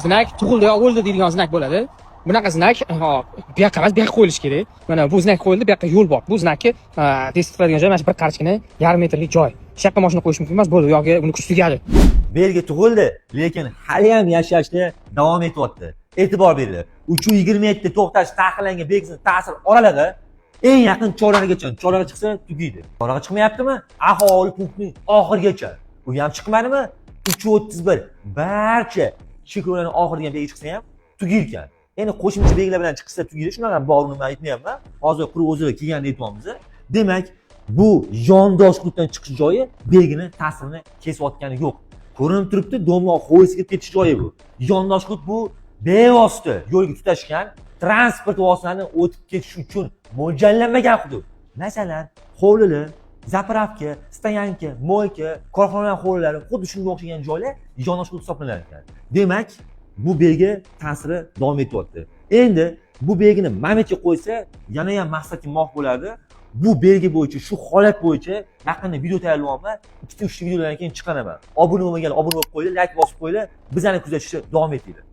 znak tug'ildi yo o'ldi deydigan znak bo'ladi. Bunaqa znak bu yoqqa emas, bu yoqqa qo'yilishi kerak. Mana bu znak qo'yildi, bu yoqqa yo'l bor. Bu znakni test qiladigan joy mana shu bir qarichgina yarim metrlik joy. Shu yoqqa mashina qo'yish mumkin emas, bo'ldi. Yo'q, buni kuch tugadi. Belgi tug'ildi, lekin hali ham yashashda davom etyapti. E'tibor beringlar. 327 to'xtash taqiqlangan belgisini ta'sir oraligi eng yaqin chorrahagacha. Chorraha chiqsa tugaydi. Chorraha chiqmayaptimi? Aholi punktining oxirigacha. Bu ham chiqmadimi? 331 barcha cheklovlarning oxiriga belgi chiqsa ham tugaydi. Endi qo'shimcha belgilar bilan chiqsa tugaydi. Shunaqa borni men aytmayapman. Hozir quruq o'zi kelganda aytamiz. Demak, bu yondosh hududdan chiqish joyi belgini ta'sirini kesayotgani yo'q. Ko'rinib turibdi, domloq hovlisiga ketish joyi bu. Yondosh hudud bu bevosita yo'lga tutashgan transport vositalarini o'tib ketish uchun mo'ljallanmagan hudud. Masalan, hovlilar, zapravka, stoyanka, moyka, korxonalar hovlilari xuddi shunga o'xshagan joylar yondosh hudud hisoblanar ekan. Demak, bu belgi ta'siri davom etyapti. Endi bu belgini mametga qo'ysa, yana ham maqsadga muvofiq bo'ladi. Bu belgi bo'yicha, shu holat bo'yicha yaqinda video tayyorlayapman. 2-3 videolardan keyin chiqaraman. Obuna bo'lmaganlar obuna bo'lib qo'yinglar, like bosib qo'yinglar, bizlarni kuzatishda davom etinglar.